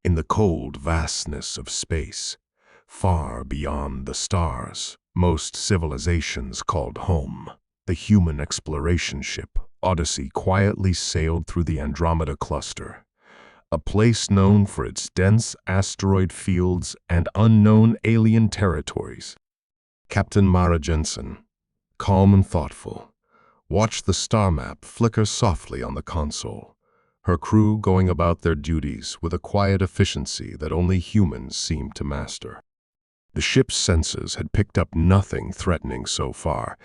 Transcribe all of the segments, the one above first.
In the cold vastness of space, far beyond the stars, most civilizations called home, the human exploration ship Odyssey quietly sailed through the Andromeda cluster, a place known for its dense asteroid fields and unknown alien territories. Captain Mara Jensen, calm and thoughtful, watched the star map flicker softly on the console, her crew going about their duties with a quiet efficiency that only humans seemed to master. The ship's sensors had picked up nothing threatening so far,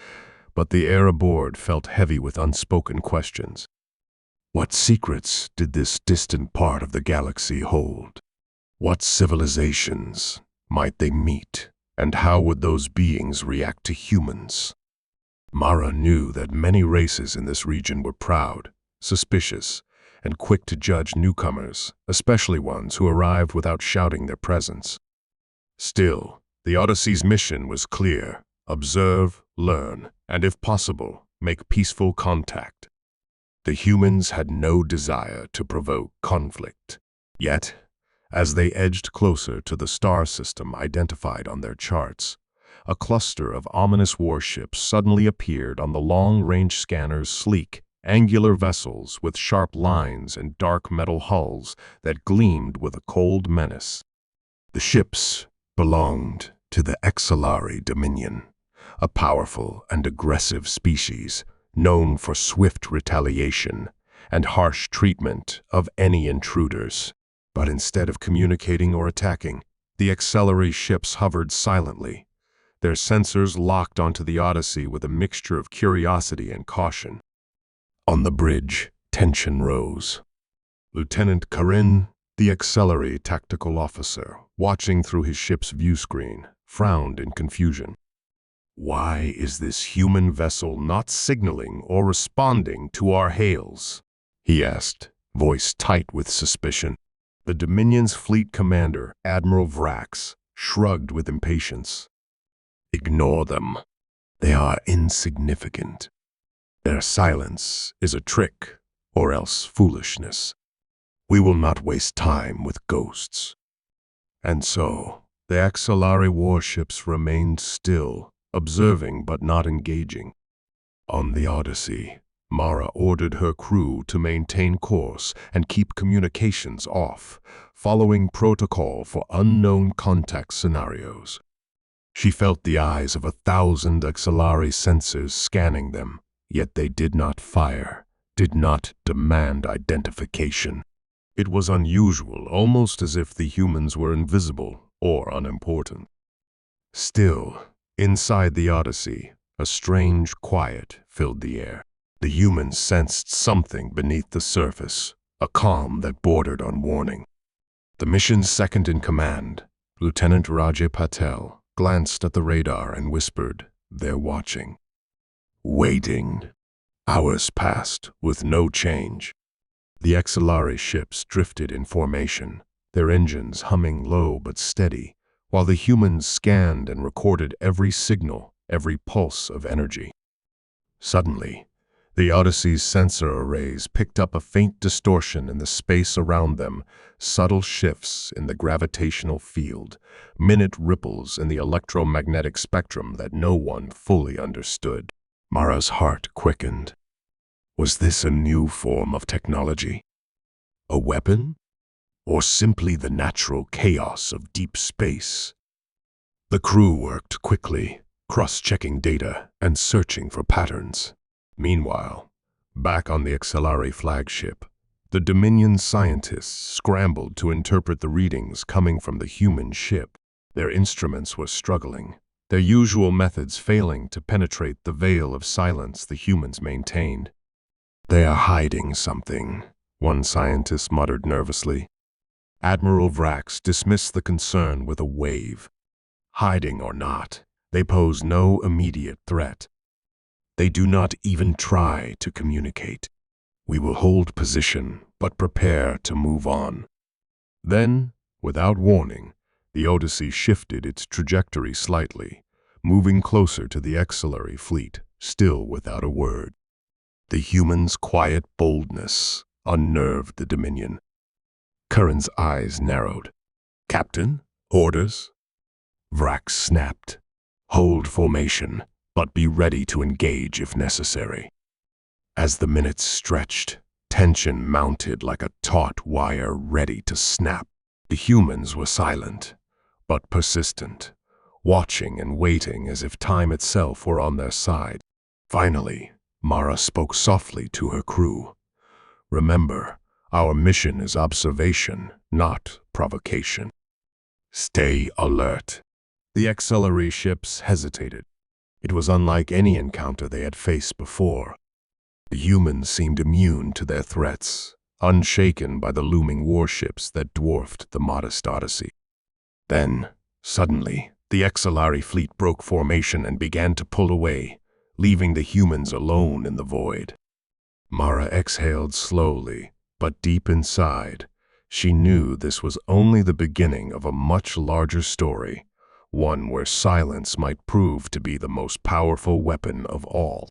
but the air aboard felt heavy with unspoken questions. What secrets did this distant part of the galaxy hold? What civilizations might they meet, and how would those beings react to humans? Mara knew that many races in this region were proud, suspicious, and quick to judge newcomers, especially ones who arrived without shouting their presence. Still, the Odyssey's mission was clear: observe, learn, and if possible, make peaceful contact. The humans had no desire to provoke conflict. Yet, as they edged closer to the star system identified on their charts, a cluster of ominous warships suddenly appeared on the long-range scanner's sleek, angular vessels with sharp lines and dark metal hulls that gleamed with a cold menace. The ships belonged to the Exalari Dominion, a powerful and aggressive species known for swift retaliation and harsh treatment of any intruders. But instead of communicating or attacking, the Exalari ships hovered silently, their sensors locked onto the Odyssey with a mixture of curiosity and caution. On the bridge, tension rose. Lieutenant Karin, the Exalari tactical officer, watching through his ship's viewscreen, frowned in confusion. Why is this human vessel not signaling or responding to our hails? He asked, voice tight with suspicion. The Dominion's fleet commander, Admiral Vrax, shrugged with impatience. Ignore them. They are insignificant. Their silence is a trick, or else foolishness. We will not waste time with ghosts. And so, the Exalari warships remained still, observing but not engaging. On the Odyssey, Mara ordered her crew to maintain course and keep communications off, following protocol for unknown contact scenarios. She felt the eyes of 1,000 Exalari sensors scanning them, yet they did not fire, did not demand identification. It was unusual, almost as if the humans were invisible or unimportant. Still, inside the Odyssey, a strange quiet filled the air. The humans sensed something beneath the surface, a calm that bordered on warning. The mission's second-in-command, Lieutenant Rajay Patel, glanced at the radar and whispered, "They're watching." Waiting. Hours passed, with no change. The Exalari ships drifted in formation, their engines humming low but steady, while the humans scanned and recorded every signal, every pulse of energy. Suddenly, the Odyssey's sensor arrays picked up a faint distortion in the space around them, subtle shifts in the gravitational field, minute ripples in the electromagnetic spectrum that no one fully understood. Mara's heart quickened. Was this a new form of technology? A weapon? Or simply the natural chaos of deep space? The crew worked quickly, cross-checking data and searching for patterns. Meanwhile, back on the Exalari flagship, the Dominion scientists scrambled to interpret the readings coming from the human ship. Their instruments were struggling, their usual methods failing to penetrate the veil of silence the humans maintained. They are hiding something, one scientist muttered nervously. Admiral Vrax dismissed the concern with a wave. Hiding or not, they pose no immediate threat. They do not even try to communicate. We will hold position, but prepare to move on. Then, without warning, the Odyssey shifted its trajectory slightly, moving closer to the Exalari fleet, still without a word. The humans' quiet boldness unnerved the Dominion. Curran's eyes narrowed. "Captain, orders?" Vrax snapped. "Hold formation, but be ready to engage if necessary." As the minutes stretched, tension mounted like a taut wire ready to snap. The humans were silent, but persistent, watching and waiting as if time itself were on their side. Finally, Mara spoke softly to her crew. "Remember, our mission is observation, not provocation. Stay alert." The XLRE ships hesitated. It was unlike any encounter they had faced before. The humans seemed immune to their threats, unshaken by the looming warships that dwarfed the modest Odyssey. Then, suddenly, the XLRE fleet broke formation and began to pull away, leaving the humans alone in the void. Mara exhaled slowly, but deep inside, she knew this was only the beginning of a much larger story, one where silence might prove to be the most powerful weapon of all.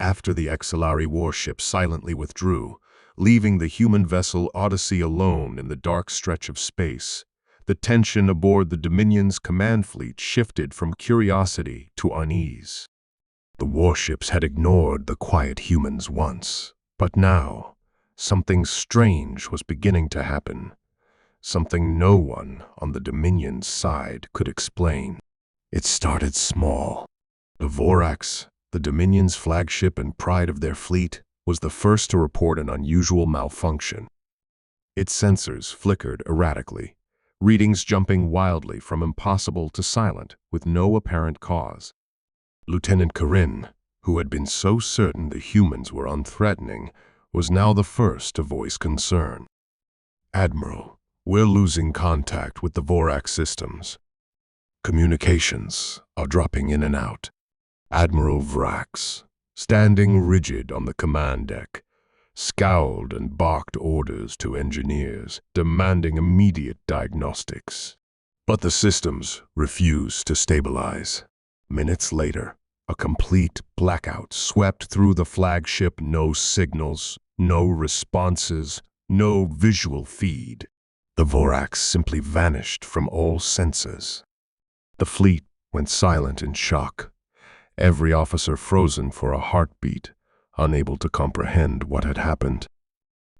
After the XLRE warship silently withdrew, leaving the human vessel Odyssey alone in the dark stretch of space, the tension aboard the Dominion's command fleet shifted from curiosity to unease. The warships had ignored the quiet humans once, but now, something strange was beginning to happen. Something no one on the Dominion's side could explain. It started small. The Vorax, the Dominion's flagship and pride of their fleet, was the first to report an unusual malfunction. Its sensors flickered erratically, readings jumping wildly from impossible to silent with no apparent cause. Lieutenant Corinne, who had been so certain the humans were unthreatening, was now the first to voice concern. "Admiral, we're losing contact with the Vorax systems. Communications are dropping in and out." Admiral Vrax, standing rigid on the command deck, scowled and barked orders to engineers, demanding immediate diagnostics. But the systems refused to stabilize. Minutes later, a complete blackout swept through the flagship. No signals, no responses, no visual feed. The Vorax simply vanished from all senses. The fleet went silent in shock, every officer frozen for a heartbeat, unable to comprehend what had happened.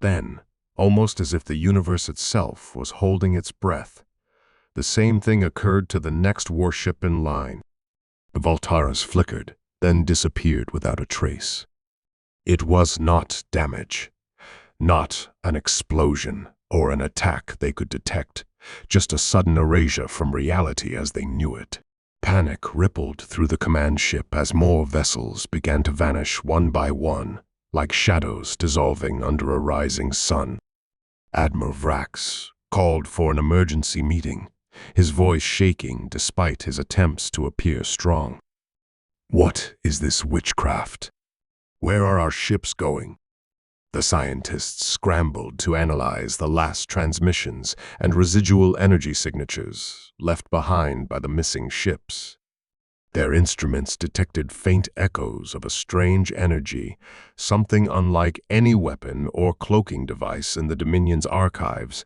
Then, almost as if the universe itself was holding its breath, the same thing occurred to the next warship in line. The Voltaras flickered, then disappeared without a trace. It was not damage, not an explosion or an attack they could detect, just a sudden erasure from reality as they knew it. Panic rippled through the command ship as more vessels began to vanish one by one, like shadows dissolving under a rising sun. Admiral Vrax called for an emergency meeting, his voice shaking despite his attempts to appear strong. "What is this witchcraft? Where are our ships going?" The scientists scrambled to analyze the last transmissions and residual energy signatures left behind by the missing ships. Their instruments detected faint echoes of a strange energy, something unlike any weapon or cloaking device in the Dominion's archives.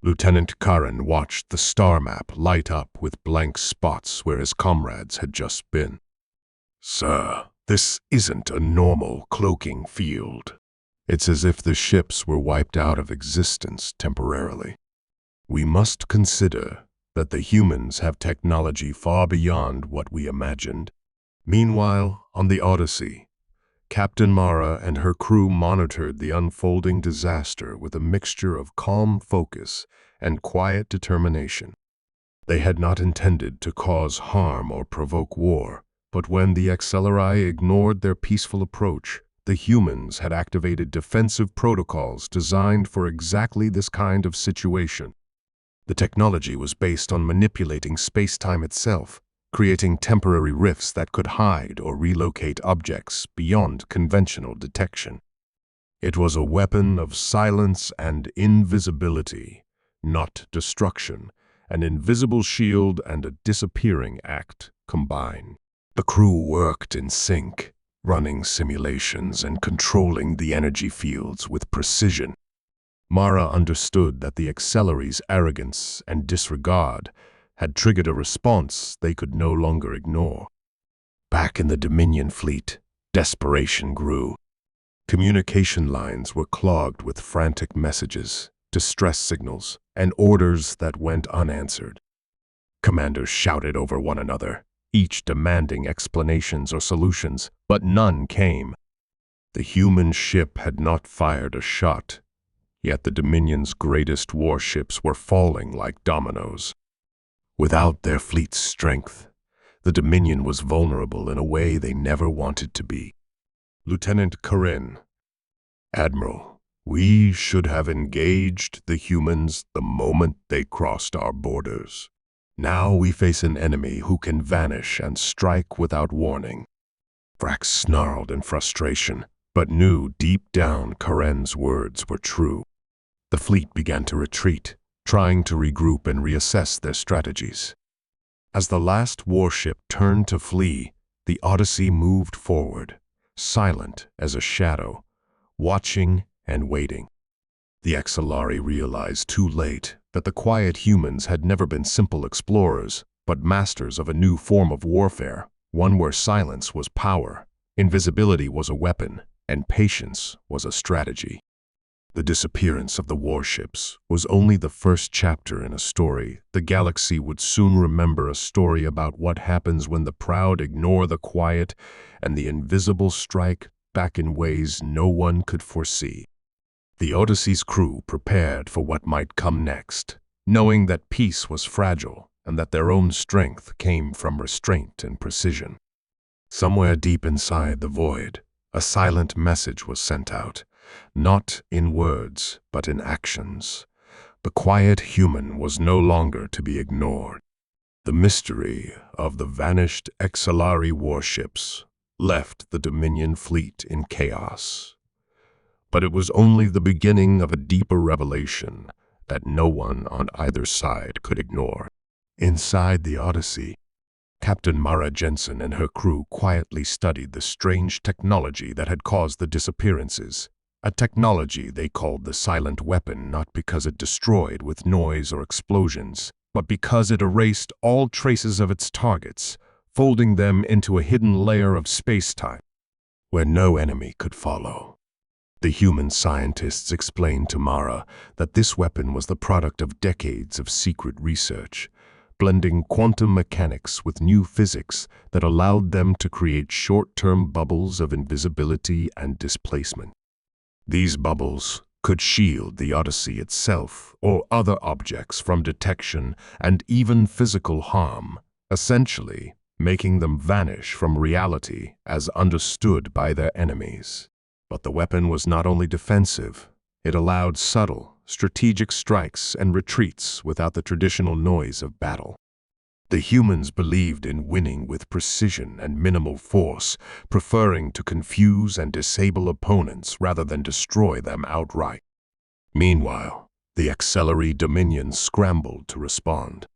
Lieutenant Curran watched the star map light up with blank spots where his comrades had just been. "Sir, this isn't a normal cloaking field. It's as if the ships were wiped out of existence temporarily. We must consider that the humans have technology far beyond what we imagined." Meanwhile, on the Odyssey, Captain Mara and her crew monitored the unfolding disaster with a mixture of calm focus and quiet determination. They had not intended to cause harm or provoke war, but when the XLRI ignored their peaceful approach, the humans had activated defensive protocols designed for exactly this kind of situation. The technology was based on manipulating space-time itself, creating temporary rifts that could hide or relocate objects beyond conventional detection. It was a weapon of silence and invisibility, not destruction, an invisible shield and a disappearing act combined. The crew worked in sync, running simulations and controlling the energy fields with precision. Mara understood that the Accelerary's arrogance and disregard had triggered a response they could no longer ignore. Back in the Dominion fleet, desperation grew. Communication lines were clogged with frantic messages, distress signals, and orders that went unanswered. Commanders shouted over one another, each demanding explanations or solutions, but none came. The human ship had not fired a shot, yet the Dominion's greatest warships were falling like dominoes. Without their fleet's strength, the Dominion was vulnerable in a way they never wanted to be. Lieutenant Corinne, Admiral, we should have engaged the humans the moment they crossed our borders. Now we face an enemy who can vanish and strike without warning. Vrax snarled in frustration, but knew deep down Corinne's words were true. The fleet began to retreat, trying to regroup and reassess their strategies. As the last warship turned to flee, the Odyssey moved forward, silent as a shadow, watching and waiting. The Accelari realized too late that the quiet humans had never been simple explorers, but masters of a new form of warfare, one where silence was power, invisibility was a weapon, and patience was a strategy. The disappearance of the warships was only the first chapter in a story. The galaxy would soon remember a story about what happens when the proud ignore the quiet and the invisible strike back in ways no one could foresee. The Odyssey's crew prepared for what might come next, knowing that peace was fragile and that their own strength came from restraint and precision. Somewhere deep inside the void, a silent message was sent out, not in words, but in actions. The quiet human was no longer to be ignored. The mystery of the vanished Accelari warships left the Dominion fleet in chaos. But it was only the beginning of a deeper revelation that no one on either side could ignore. Inside the Odyssey, Captain Mara Jensen and her crew quietly studied the strange technology that had caused the disappearances. A technology they called the silent weapon, not because it destroyed with noise or explosions, but because it erased all traces of its targets, folding them into a hidden layer of space-time where no enemy could follow. The human scientists explained to Mara that this weapon was the product of decades of secret research, blending quantum mechanics with new physics that allowed them to create short-term bubbles of invisibility and displacement. These bubbles could shield the Odyssey itself or other objects from detection and even physical harm, essentially making them vanish from reality as understood by their enemies. But the weapon was not only defensive, it allowed subtle, strategic strikes and retreats without the traditional noise of battle. The humans believed in winning with precision and minimal force, preferring to confuse and disable opponents rather than destroy them outright. Meanwhile, the Accelari Dominion scrambled to respond.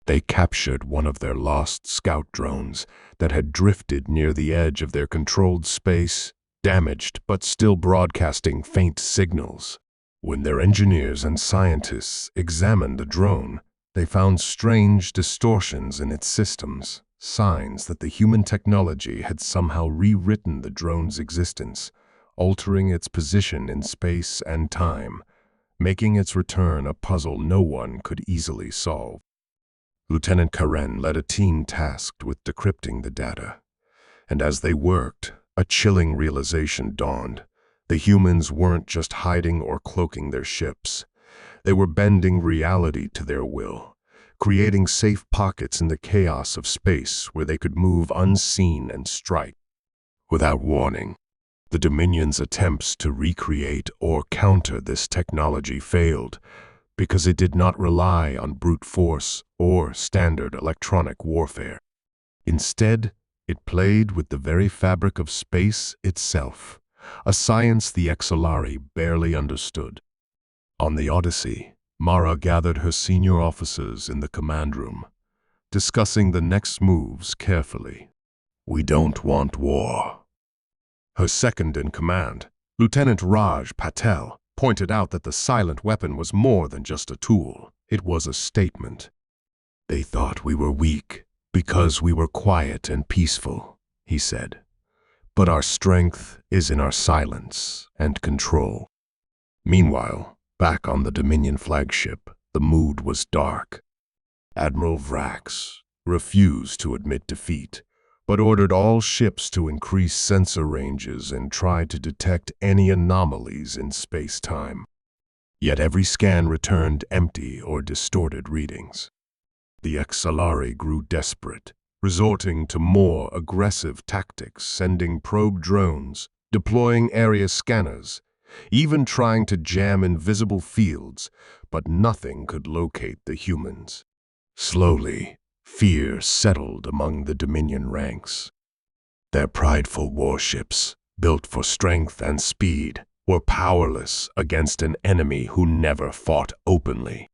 They captured one of their lost scout drones that had drifted near the edge of their controlled space, damaged but still broadcasting faint signals. When their engineers and scientists examined the drone, they found strange distortions in its systems, signs that the human technology had somehow rewritten the drone's existence, altering its position in space and time, making its return a puzzle no one could easily solve. Lieutenant Karen led a team tasked with decrypting the data, and as they worked, a chilling realization dawned. The humans weren't just hiding or cloaking their ships. They were bending reality to their will, creating safe pockets in the chaos of space where they could move unseen and strike. Without warning, the Dominion's attempts to recreate or counter this technology failed because it did not rely on brute force or standard electronic warfare. Instead, it played with the very fabric of space itself, a science the Accelari barely understood. On the Odyssey, Mara gathered her senior officers in the command room, discussing the next moves carefully. "We don't want war." Her second in command, Lieutenant Raj Patel, pointed out that the silent weapon was more than just a tool. It was a statement. "They thought we were weak because we were quiet and peaceful," he said. "But our strength is in our silence and control." Meanwhile, back on the Dominion flagship, the mood was dark. Admiral Vrax refused to admit defeat, but ordered all ships to increase sensor ranges and try to detect any anomalies in space-time. Yet every scan returned empty or distorted readings. The Exalari grew desperate, resorting to more aggressive tactics, sending probe drones, deploying area scanners, even trying to jam invisible fields, but nothing could locate the humans. Slowly, fear settled among the Dominion ranks. Their prideful warships, built for strength and speed, were powerless against an enemy who never fought openly.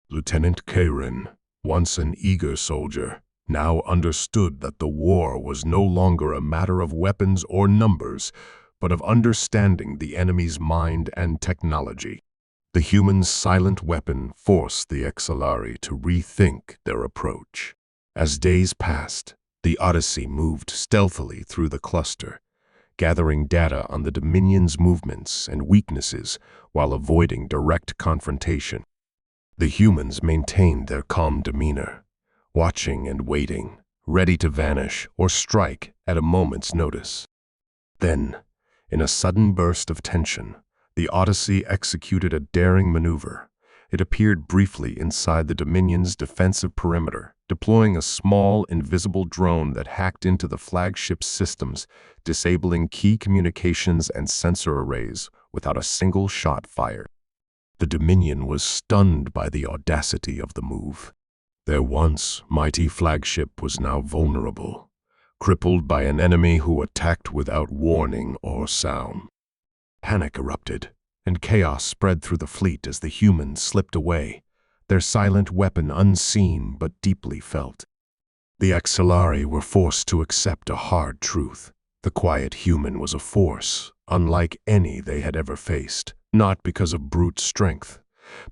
Lieutenant Karen, once an eager soldier, now understood that the war was no longer a matter of weapons or numbers, but of understanding the enemy's mind and technology. The human's silent weapon forced the Exalari to rethink their approach. As days passed, the Odyssey moved stealthily through the cluster, gathering data on the Dominion's movements and weaknesses while avoiding direct confrontation. The humans maintained their calm demeanor, watching and waiting, ready to vanish or strike at a moment's notice. Then, in a sudden burst of tension, the Odyssey executed a daring maneuver. It appeared briefly inside the Dominion's defensive perimeter, deploying a small, invisible drone that hacked into the flagship's systems, disabling key communications and sensor arrays without a single shot fired. The Dominion was stunned by the audacity of the move. Their once mighty flagship was now vulnerable, crippled by an enemy who attacked without warning or sound. Panic erupted, and chaos spread through the fleet as the humans slipped away, their silent weapon unseen but deeply felt. The Exalari were forced to accept a hard truth. The quiet human was a force, unlike any they had ever faced, not because of brute strength,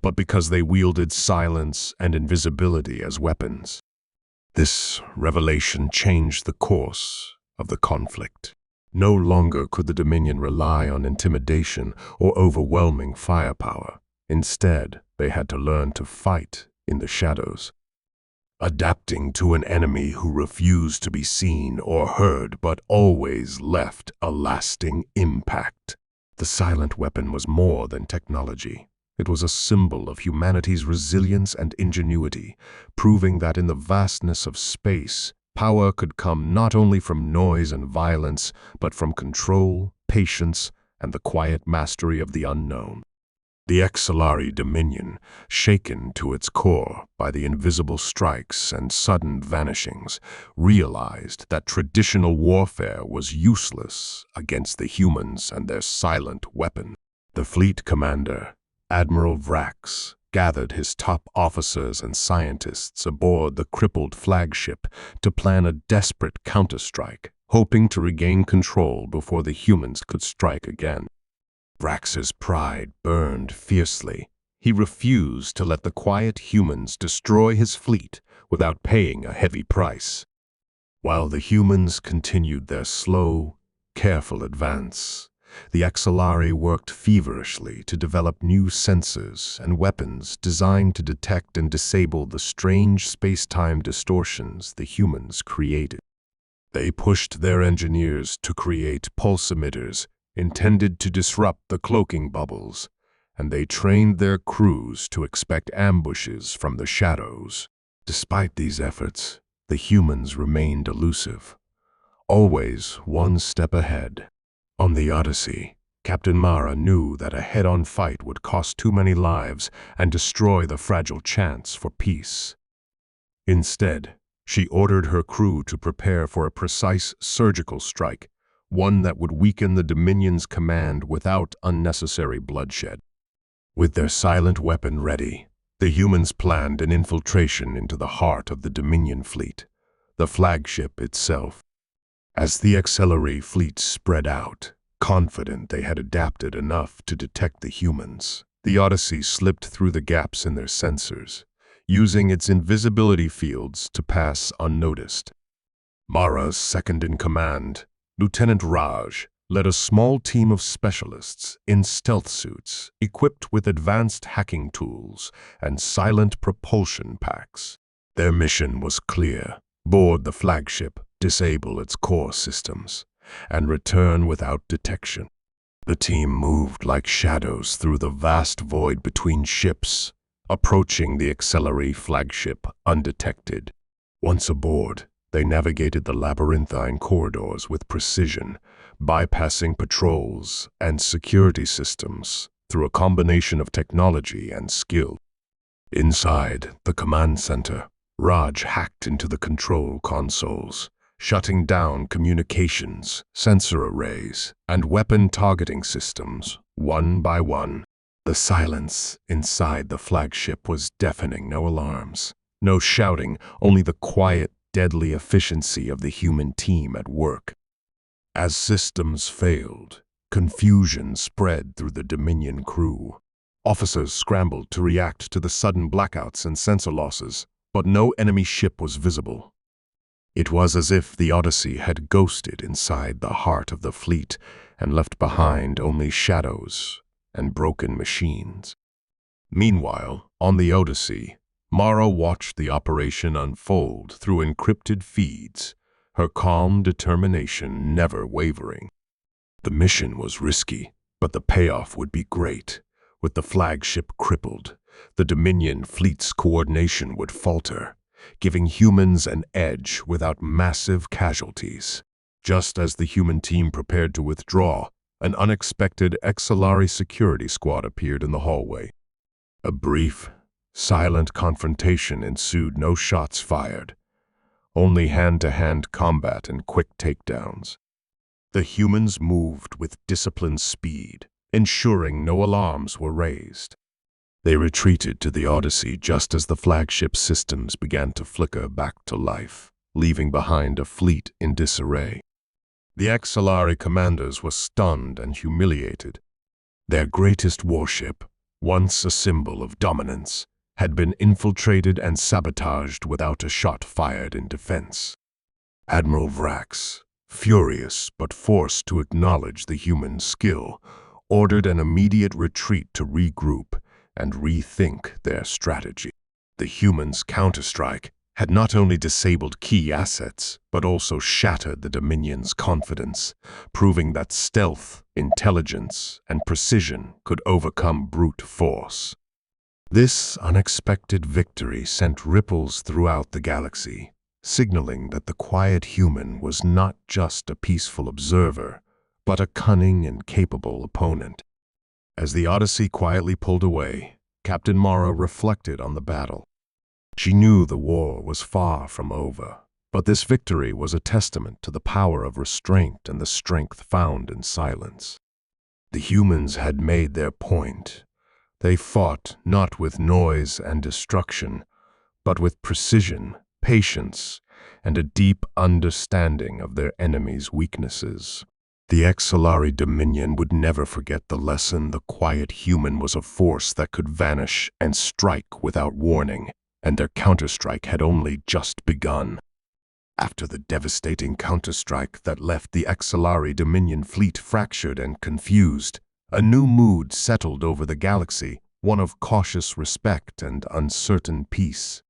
but because they wielded silence and invisibility as weapons. This revelation changed the course of the conflict. No longer could the Dominion rely on intimidation or overwhelming firepower. Instead, they had to learn to fight in the shadows, adapting to an enemy who refused to be seen or heard but always left a lasting impact. The silent weapon was more than technology. It was a symbol of humanity's resilience and ingenuity, proving that in the vastness of space, power could come not only from noise and violence, but from control, patience, and the quiet mastery of the unknown. The Exalari Dominion, shaken to its core by the invisible strikes and sudden vanishings, realized that traditional warfare was useless against the humans and their silent weapon. The fleet commander, Admiral Vrax, gathered his top officers and scientists aboard the crippled flagship to plan a desperate counterstrike, hoping to regain control before the humans could strike again. Vrax's pride burned fiercely. He refused to let the quiet humans destroy his fleet without paying a heavy price. While the humans continued their slow, careful advance, the Exalari worked feverishly to develop new sensors and weapons designed to detect and disable the strange space-time distortions the humans created. They pushed their engineers to create pulse emitters intended to disrupt the cloaking bubbles, and they trained their crews to expect ambushes from the shadows. Despite these efforts, the humans remained elusive, always one step ahead. On the Odyssey, Captain Mara knew that a head-on fight would cost too many lives and destroy the fragile chance for peace. Instead, she ordered her crew to prepare for a precise surgical strike, one that would weaken the Dominion's command without unnecessary bloodshed. With their silent weapon ready, the humans planned an infiltration into the heart of the Dominion fleet, the flagship itself. As the Exalari fleet spread out, Confident they had adapted enough to detect the humans, the Odyssey slipped through the gaps in their sensors, using its invisibility fields to pass unnoticed. Mara's second-in-command, Lieutenant Raj, led a small team of specialists in stealth suits equipped with advanced hacking tools and silent propulsion packs. Their mission was clear: board the flagship, disable its core systems, and return without detection. The team moved like shadows through the vast void between ships, approaching the HFY flagship undetected. Once aboard, they navigated the labyrinthine corridors with precision, bypassing patrols and security systems through a combination of technology and skill. Inside the command center, Raj hacked into the control consoles, shutting down communications, sensor arrays, and weapon targeting systems one by one. The silence inside the flagship was deafening. No alarms, no shouting, only the quiet, deadly efficiency of the human team at work. As systems failed, confusion spread through the Dominion crew. Officers scrambled to react to the sudden blackouts and sensor losses, but no enemy ship was visible. It was as if the Odyssey had ghosted inside the heart of the fleet and left behind only shadows and broken machines. Meanwhile, on the Odyssey, Mara watched the operation unfold through encrypted feeds, her calm determination never wavering. The mission was risky, but the payoff would be great. With the flagship crippled, the Dominion fleet's coordination would falter, giving humans an edge without massive casualties. Just as the human team prepared to withdraw, an unexpected HFY security squad appeared in the hallway. A brief, silent confrontation ensued. No shots fired, only hand-to-hand combat and quick takedowns. The humans moved with disciplined speed, ensuring no alarms were raised. They retreated to the Odyssey just as the flagship systems began to flicker back to life, leaving behind a fleet in disarray. The HFY commanders were stunned and humiliated. Their greatest warship, once a symbol of dominance, had been infiltrated and sabotaged without a shot fired in defense. Admiral Vrax, furious but forced to acknowledge the human skill, ordered an immediate retreat to regroup and rethink their strategy. The humans' counterstrike had not only disabled key assets, but also shattered the Dominion's confidence, proving that stealth, intelligence, and precision could overcome brute force. This unexpected victory sent ripples throughout the galaxy, signaling that the quiet human was not just a peaceful observer, but a cunning and capable opponent. As the Odyssey quietly pulled away, Captain Mara reflected on the battle. She knew the war was far from over, but this victory was a testament to the power of restraint and the strength found in silence. The humans had made their point. They fought not with noise and destruction, but with precision, patience, and a deep understanding of their enemy's weaknesses. The HFY Dominion would never forget the lesson. The quiet human was a force that could vanish and strike without warning, and their counterstrike had only just begun. After the devastating counterstrike that left the HFY Dominion fleet fractured and confused, a new mood settled over the galaxy, one of cautious respect and uncertain peace.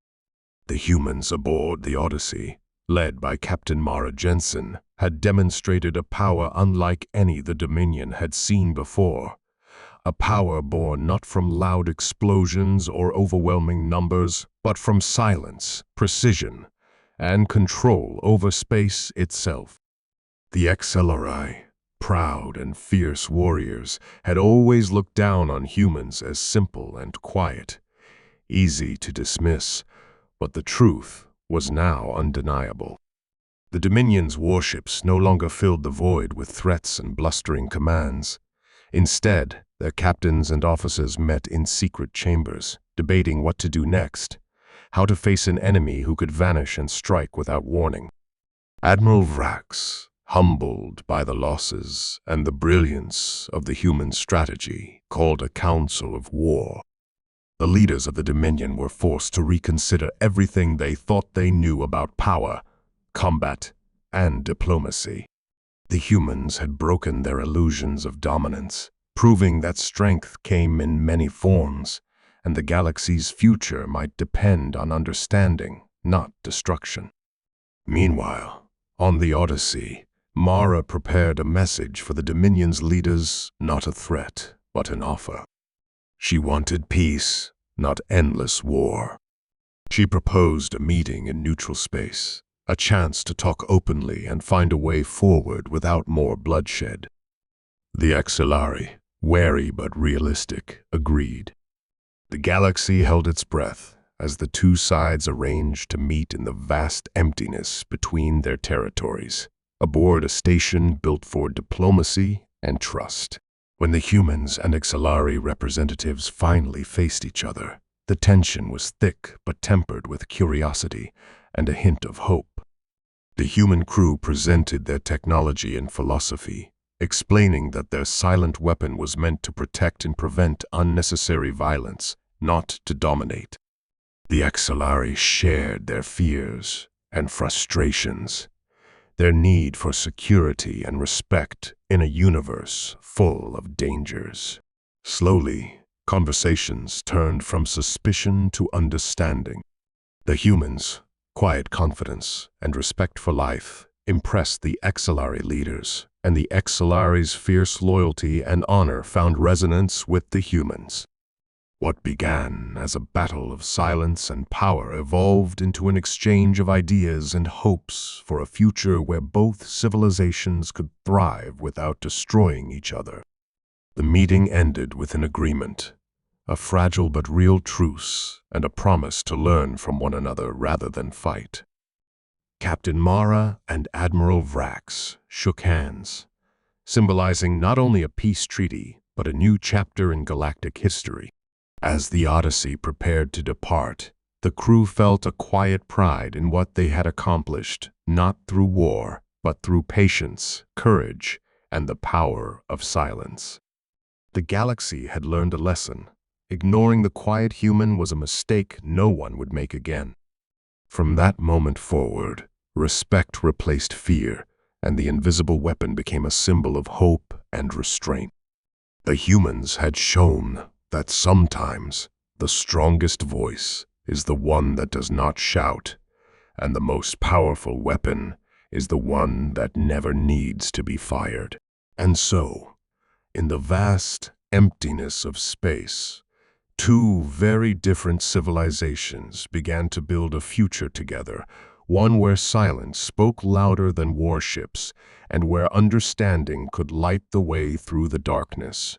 The humans aboard the Odyssey, led by Captain Mara Jensen, had demonstrated a power unlike any the Dominion had seen before. A power born not from loud explosions or overwhelming numbers, but from silence, precision, and control over space itself. The HFY, proud and fierce warriors, had always looked down on humans as simple and quiet, easy to dismiss, but the truth was now undeniable. The Dominion's warships no longer filled the void with threats and blustering commands. Instead, their captains and officers met in secret chambers, debating what to do next, how to face an enemy who could vanish and strike without warning. Admiral Vrax, humbled by the losses and the brilliance of the human strategy, called a council of war. The leaders of the Dominion were forced to reconsider everything they thought they knew about power, combat, and diplomacy. The humans had broken their illusions of dominance, proving that strength came in many forms, and the galaxy's future might depend on understanding, not destruction. Meanwhile, on the Odyssey, Mara prepared a message for the Dominion's leaders, not a threat, but an offer. She wanted peace, not endless war. She proposed a meeting in neutral space, a chance to talk openly and find a way forward without more bloodshed. The Exilari, wary but realistic, agreed. The galaxy held its breath as the two sides arranged to meet in the vast emptiness between their territories, aboard a station built for diplomacy and trust. When the humans and Exilari representatives finally faced each other, the tension was thick but tempered with curiosity and a hint of hope. The human crew presented their technology and philosophy, explaining that their silent weapon was meant to protect and prevent unnecessary violence, not to dominate. The Exilari shared their fears and frustrations, their need for security and respect in a universe full of dangers. Slowly, conversations turned from suspicion to understanding. The humans' quiet confidence and respect for life impressed the Exilari leaders, and the Exilari's fierce loyalty and honor found resonance with the humans. What began as a battle of silence and power evolved into an exchange of ideas and hopes for a future where both civilizations could thrive without destroying each other. The meeting ended with an agreement, a fragile but real truce, and a promise to learn from one another rather than fight. Captain Mara and Admiral Vrax shook hands, symbolizing not only a peace treaty, but a new chapter in galactic history. As the Odyssey prepared to depart, the crew felt a quiet pride in what they had accomplished, not through war, but through patience, courage, and the power of silence. The galaxy had learned a lesson. Ignoring the quiet human was a mistake no one would make again. From that moment forward, respect replaced fear, and the invisible weapon became a symbol of hope and restraint. The humans had shown that sometimes the strongest voice is the one that does not shout, and the most powerful weapon is the one that never needs to be fired. And so, in the vast emptiness of space, two very different civilizations began to build a future together, one where silence spoke louder than warships, and where understanding could light the way through the darkness.